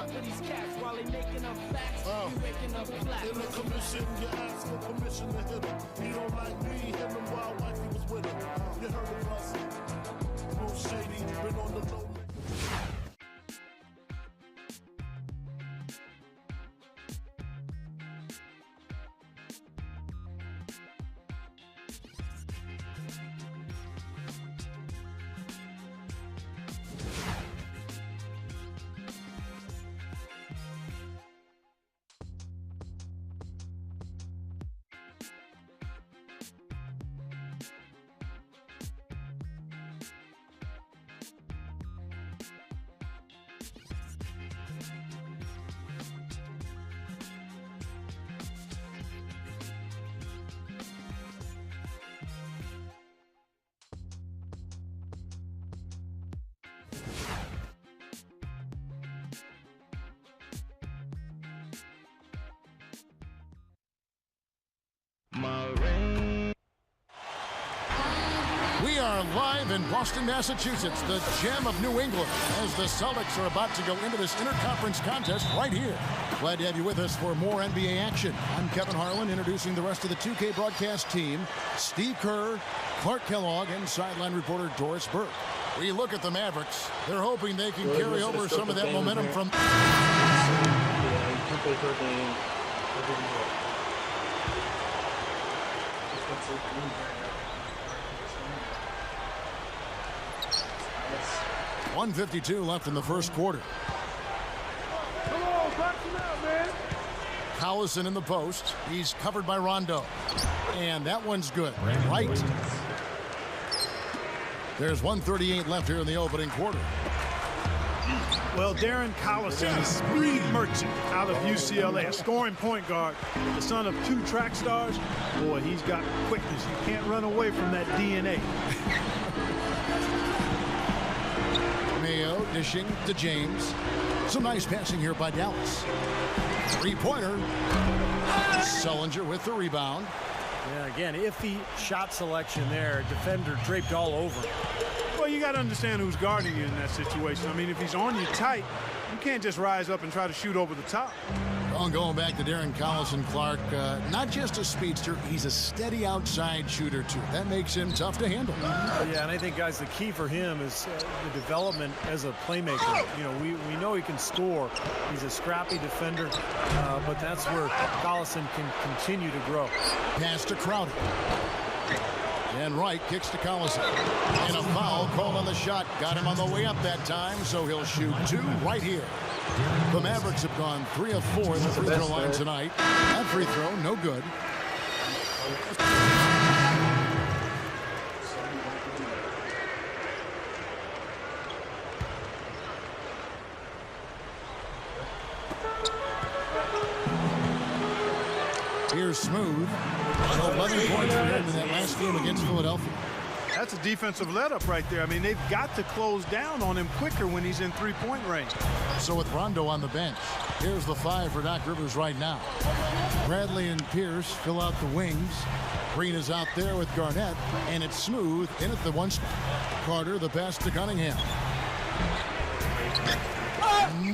for these cats while they making up facts. We waking up black. In the commission, you ask for permission to hit him. He don't like me, hit him while wifey was with him. You heard of us? Smooth Shady, been on the low. We are live in Boston, Massachusetts, the gem of New England, as the Celtics are about to go into this interconference contest right here. Glad to have you with us for more NBA action. I'm Kevin Harlan, introducing the rest of the 2K broadcast team, Steve Kerr, Clark Kellogg, and sideline reporter Doris Burke. We look at the Mavericks. They're hoping they can carry over some of that momentum from... .152 left in the first quarter. Come on, box him out, man. Collison in the post. He's covered by Rondo. And that one's good. Right. There's 1:38 left here in the opening quarter. Well, Darren Collison, the speed merchant out of UCLA, a scoring point guard, the son of 2 track stars. Boy, he's got quickness. You can't run away from that DNA. Mayo dishing to James. Some nice passing here by Dallas. Three-pointer. Sullinger with the rebound. Yeah, again, iffy shot selection there. Defender draped all over. Well, you got to understand who's guarding you in that situation. I mean, if he's on you tight, you can't just rise up and try to shoot over the top. Well, going back to Darren Collison, Clark, not just a speedster, he's a steady outside shooter, too. That makes him tough to handle. Yeah, and I think, guys, the key for him is the development as a playmaker. You know, we know he can score. He's a scrappy defender, but that's where Collison can continue to grow. Pass to Crowder. And Wright kicks to Collison. And a foul called on the shot. Got him on the way up that time, so he'll shoot 2 right here. The Mavericks have gone 3 of 4 in the free throw line tonight. That free throw, no good. Here's Smooth. 11 points for him in that last game against Philadelphia. That's a defensive let-up right there. I mean, they've got to close down on him quicker when he's in three-point range. So with Rondo on the bench, here's the 5 for Doc Rivers right now. Bradley and Pierce fill out the wings. Green is out there with Garnett, and it's Smooth in at the 1 spot. Carter, the pass to Cunningham.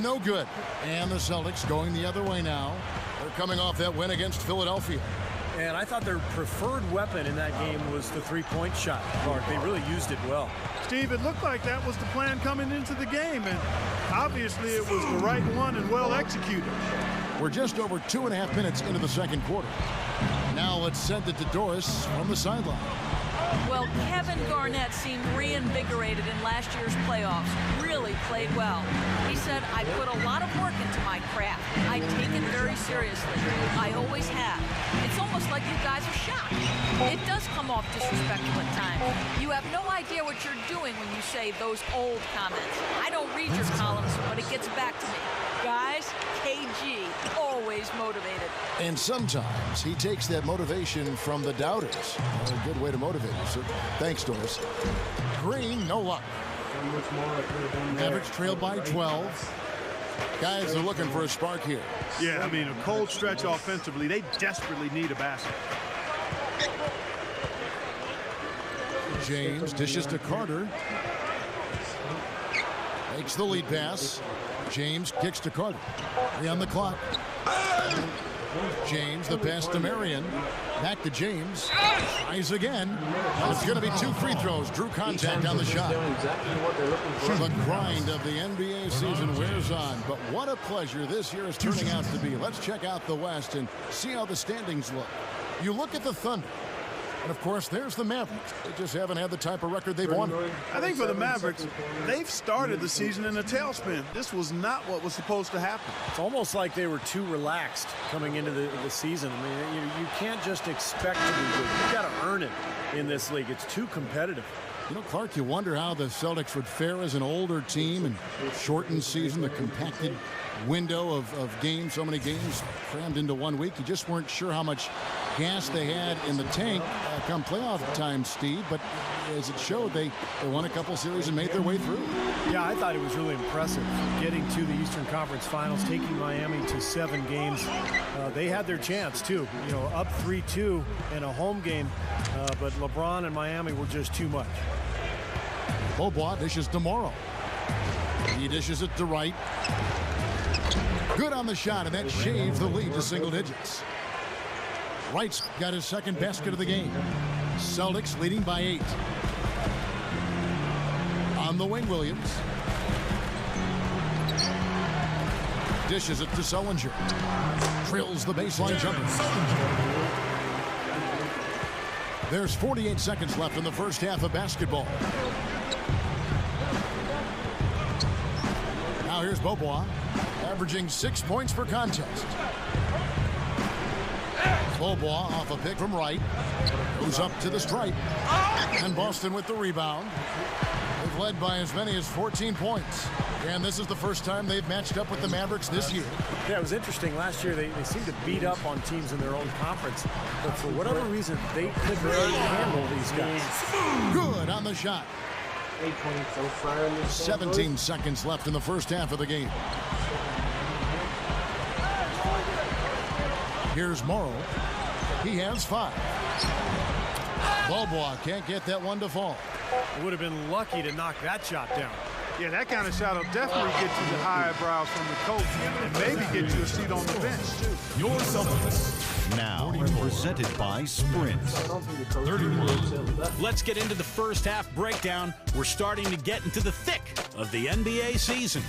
No good. And the Celtics going the other way now. They're coming off that win against Philadelphia. And I thought their preferred weapon in that game was the three-point shot, Clark. They really used it well. Steve, it looked like that was the plan coming into the game, and obviously it was the right one and well executed. We're just over 2.5 minutes into the second quarter. Now let's send it to Doris from the sideline. Well, Kevin Garnett seemed reinvigorated in last year's playoffs. Really played well. He said, I put a lot of work into my craft. I take it very seriously. I always have. It's almost like you guys are shocked. It does come off disrespectful at times. You have no idea what you're doing when you say those old comments. I don't read your columns, but it gets back to me. Guys, KG, always motivated. And sometimes he takes that motivation from the doubters. A good way to motivate you. So thanks, Doris. Green, no luck. Mavericks trailed by 12. Guys are looking for a spark here. Yeah, I mean, a cold stretch offensively. They desperately need a basket. James dishes to Carter. Makes the lead pass. James kicks to Carter. 3 on the clock. James, the pass to Marion. Back to James. Tries again. It's going to be 2 free throws. Drew contact on the shot. The grind of the NBA season wears on, but what a pleasure this year is turning out to be. Let's check out the West and see how the standings look. You look at the Thunder, and of course there's the Mavericks. They just haven't had the type of record they've wanted. I think for the Mavericks, they've started the season in a tailspin. This was not what was supposed to happen. It's almost like they were too relaxed coming into the season. I mean, you can't just expect to be good. You got to earn it in this league. It's too competitive. You know, Clark, you wonder how the Celtics would fare as an older team and shortened season, the compacted window of games, so many games crammed into 1 week. You just weren't sure how much gas they had in the tank come playoff time, Steve, but as it showed, they won a couple series and made their way through. Yeah, I thought it was really impressive getting to the Eastern Conference Finals, taking Miami to 7 games. They had their chance, too, you know, up 3-2 in a home game, but LeBron and Miami were just too much. Beaubois dishes to Morrow. He dishes it to Wright. Good on the shot, and that shaves the lead to single digits. Wright's got his second basket of the game. Celtics leading by 8. On the wing, Williams. Dishes it to Sullinger. Drills the baseline jumper. There's 48 seconds left in the first half of basketball. Now here's Beaubois, averaging 6 points per contest. Beaubois off a pick from Wright. Goes up to the stripe. And Boston with the rebound. They've led by as many as 14 points. And this is the first time they've matched up with the Mavericks this year. Yeah, it was interesting. Last year, they seemed to beat up on teams in their own conference. But for whatever reason, they couldn't really handle these guys. Good on the shot. 17 seconds left in the first half of the game. Here's Morrow. He has 5. Beaubois can't get that one to fall. Would have been lucky to knock that shot down. Yeah, that kind of shot will definitely get you the high eyebrows from the coach and maybe get you a seat on the bench, too. Your Celtics. Now presented by Sprint. 31. Let's get into the first half breakdown. We're starting to get into the thick of the NBA season.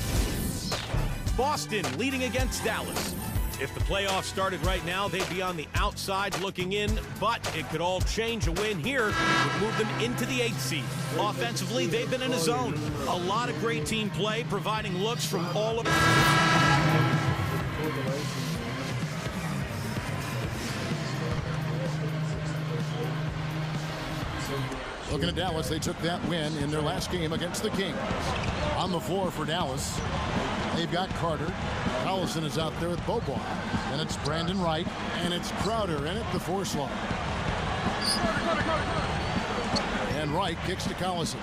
Boston leading against Dallas. If the playoffs started right now, they'd be on the outside looking in, but it could all change. A win here would move them into the 8th seed. Offensively, they've been in a zone. A lot of great team play, providing looks from all of Looking at Dallas, they took that win in their last game against the Kings. On the floor for Dallas, they've got Carter. Collison is out there with Beaubois. And it's Brandon Wright. And it's Crowder in at the 4 slot. And Wright kicks to Collison.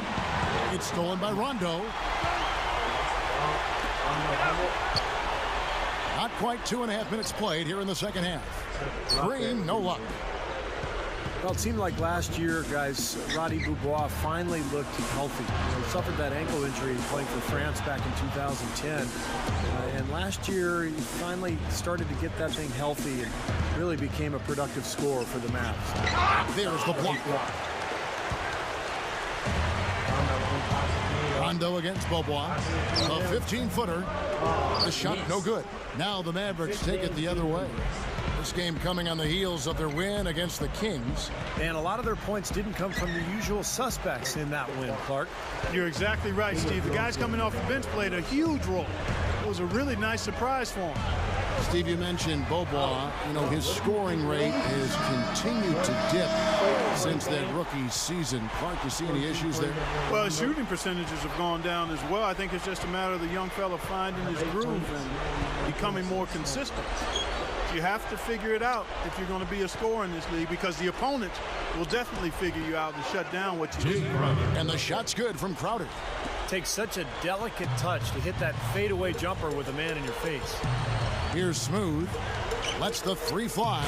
It's stolen by Rondo. Not quite 2.5 minutes played here in the second half. Green, no luck. Well, it seemed like last year, guys, Roddy Beaubois finally looked healthy. He suffered that ankle injury playing for France back in 2010. And last year, he finally started to get that thing healthy and really became a productive scorer for the Mavs. There's the block. Rondo against Beaubois. A 15-footer. The shot no good. Now the Mavericks take it the other way. This game coming on the heels of their win against the Kings. And a lot of their points didn't come from the usual suspects in that win, Clark. You're exactly right, Steve. The guys coming off the bench played a huge role. It was a really nice surprise for him. Steve, you mentioned Beaubois. You know, his scoring rate has continued to dip since that rookie season. Clark, you see any issues there? Well, his shooting percentages have gone down as well. I think it's just a matter of the young fella finding his groove and becoming more consistent. You have to figure it out if you're going to be a scorer in this league, because the opponent will definitely figure you out and shut down what you do. And the shot's good from Crowder. Takes such a delicate touch to hit that fadeaway jumper with a man in your face. Here's Smooth. Lets the 3 fly.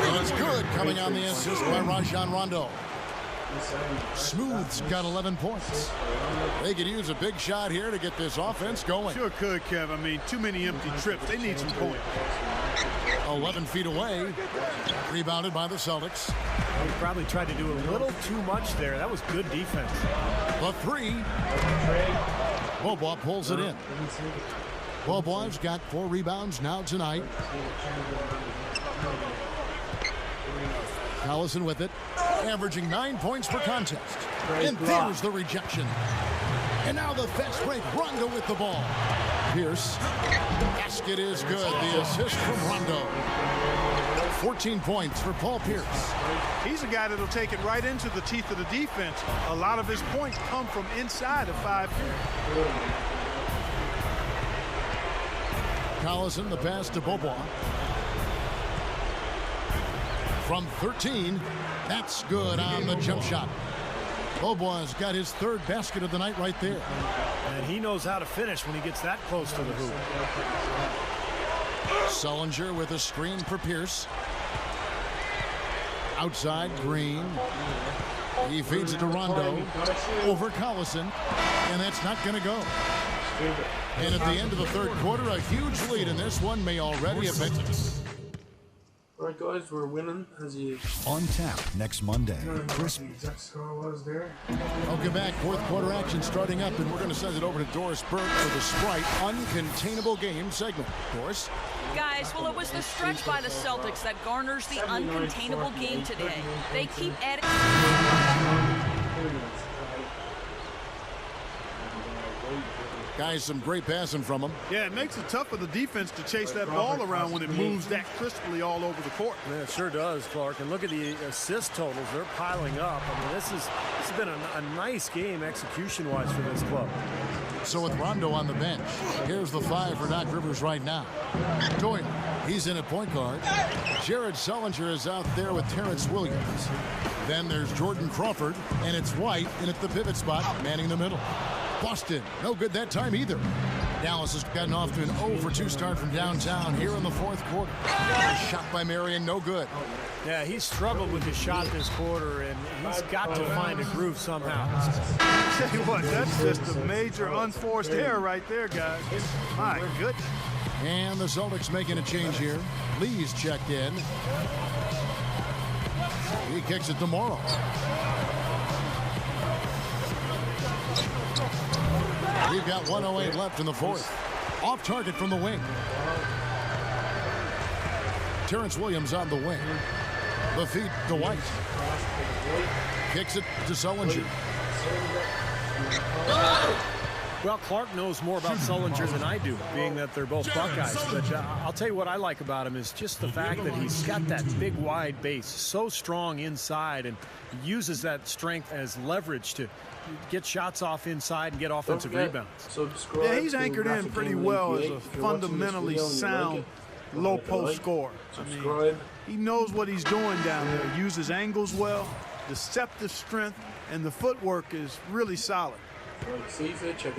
Well, it's good, coming on the assist by Rajon Rondo. Smooth's got 11 points. They could use a big shot here to get this offense going. Sure could, Kev. I mean, too many empty trips. They need some points. 11 feet away. Rebounded by the Celtics. He probably tried to do a little too much there. That was good defense. The three. Bobois pulls it in. Bobois got 4 rebounds now tonight. Collison with it, averaging 9 points per contest. And there's the rejection. And now the fast break. Rondo with the ball. Pierce. Basket is good. The assist from Rondo. 14 points for Paul Pierce. He's a guy that'll take it right into the teeth of the defense. A lot of his points come from inside of 5 feet. Collison, the pass to Bobois. From 13, that's good on the jump shot. Bobois got his 3rd basket of the night right there. And he knows how to finish when he gets that close to the hoop. Sullinger with a screen for Pierce. Outside, Green. He feeds it to Rondo. Over Collison. And that's not going to go. And at the end of the 3rd quarter, a huge lead in this one may already have been. All right, guys, we're winning. On tap next Monday. Chris. Welcome back. 4th quarter action starting up, and we're going to send it over to Doris Burke for the Sprite Uncontainable Game segment. Doris? Guys, well, it was the stretch by the Celtics that garners the uncontainable game today. They keep adding... Guys, some great passing from him. Yeah, it makes it tough for the defense to chase that ball around when it moves that crisply all over the court. Yeah, it sure does, Clark. And look at the assist totals. They're piling up. I mean, this has been a nice game execution-wise for this club. So with Rondo on the bench, here's the 5 for Doc Rivers right now. Doyle, he's in at point guard. Jared Sullinger is out there with Terrence Williams. Then there's Jordan Crawford, and it's White in at the pivot spot, manning the middle. Boston, no good that time either. Dallas has gotten off to an 0-for-2 start from downtown here in the 4th quarter. Shot by Marion, no good. Yeah, he's struggled with his shot this quarter, and he's got to find a groove somehow. Tell you what, that's just a major unforced error right there, guys. My goodness. And the Celtics making a change here. Lee's checked in. He kicks it to Morrow. We've got 1:08 left in the 4th. Off target from the wing. Terrence Williams on the wing. The feed to White. Kicks it to Sullinger. Well, Clark knows more about Sullinger than I do, being that they're both Buckeyes. But I'll tell you what I like about him is just the fact that he's got that big, wide base, so strong inside, and uses that strength as leverage to get shots off inside and get offensive rebounds. Yeah, he's anchored in pretty well as a fundamentally sound low post scorer. I mean, he knows what he's doing down there. Uses angles well, deceptive strength, and the footwork is really solid.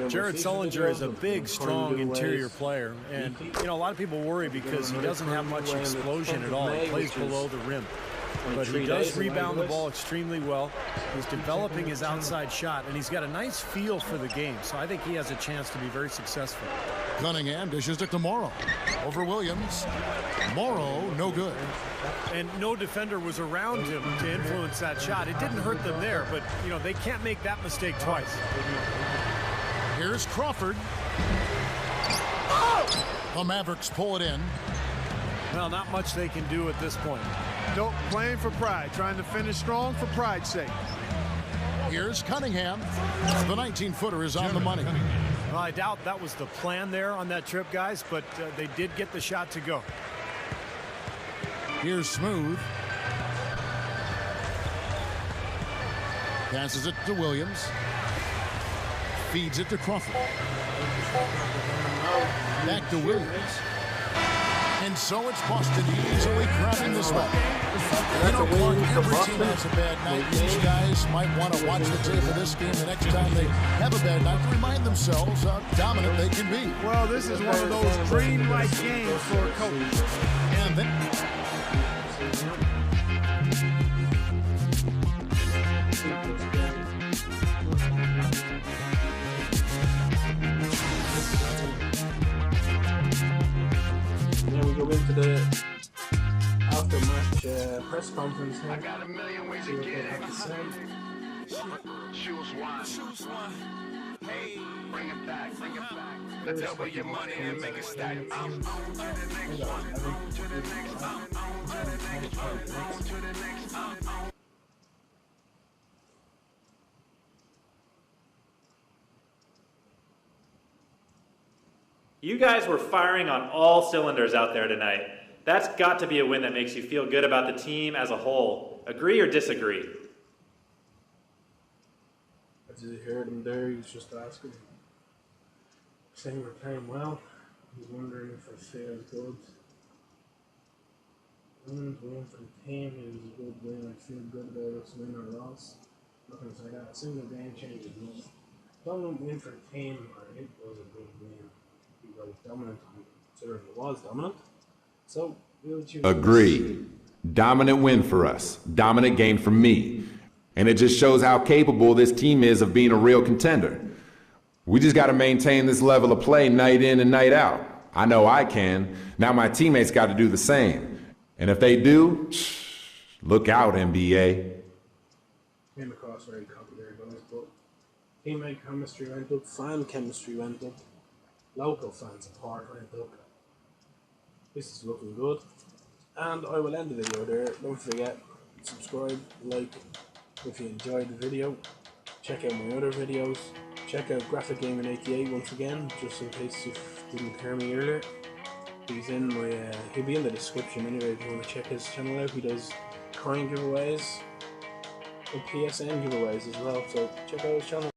Jared Sullinger is a big, strong interior player, and a lot of people worry because he doesn't have much explosion at all. He plays below the rim. But he does rebound the ball extremely well. He's developing his outside shot, and he's got a nice feel for the game. So I think he has a chance to be very successful. Cunningham dishes it to Morrow. Over Williams. Morrow, no good. And no defender was around him to influence that shot. It didn't hurt them there, but, they can't make that mistake twice. Here's Crawford. The Mavericks pull it in. Well, not much they can do at this point. Nope, playing for pride, trying to finish strong for pride's sake. Here's Cunningham. The 19-footer is on the money. Well, I doubt that was the plan there on that trip, guys, but they did get the shot to go. Here's Smooth. Passes it to Williams. Feeds it to Crawford. Back to Williams. And so it's Boston easily grabbing this one. Clark, every team has a bad night. These guys might want to watch the tape of this game the next time they have a bad night to remind themselves how dominant they can be. Well, this is one of those dream-like games for a coach. And then Then we go into the after-match press conference here. See what they have to say. Choose one. Hey, bring it back. Let's double your money and make it stack. I'm on to the next one. On to the next. On to the next one. On to the next. You guys were firing on all cylinders out there tonight. That's got to be a win that makes you feel good about the team as a whole. Agree or disagree? I just heard him there, he was just asking. Saying we're playing well. He's wondering if I feel good. Win for the team, it was a good win. I feel good about us win or loss. Nothing like that. A single game changes nothing. Dominant win for the team, it was a good win. He was dominant, considering it was dominant. So, we'll choose. Agreed. Dominant win for us. Dominant game for me. And it just shows how capable this team is of being a real contender. We just got to maintain this level of play night in and night out. I know I can. Now my teammates got to do the same. And if they do, look out, NBA. Came across very cocky there, guys, but teammate chemistry went up, fan chemistry went up, local fan support went up. This is looking good. And I will end the video there. Don't forget, subscribe, like if you enjoyed the video. Check out my other videos. Check out Graphic Gaming 88 once again, just in case you didn't hear me earlier. He's in my he'll be in the description anyway if you want to check his channel out. He does coin giveaways and PSN giveaways as well, so check out his channel.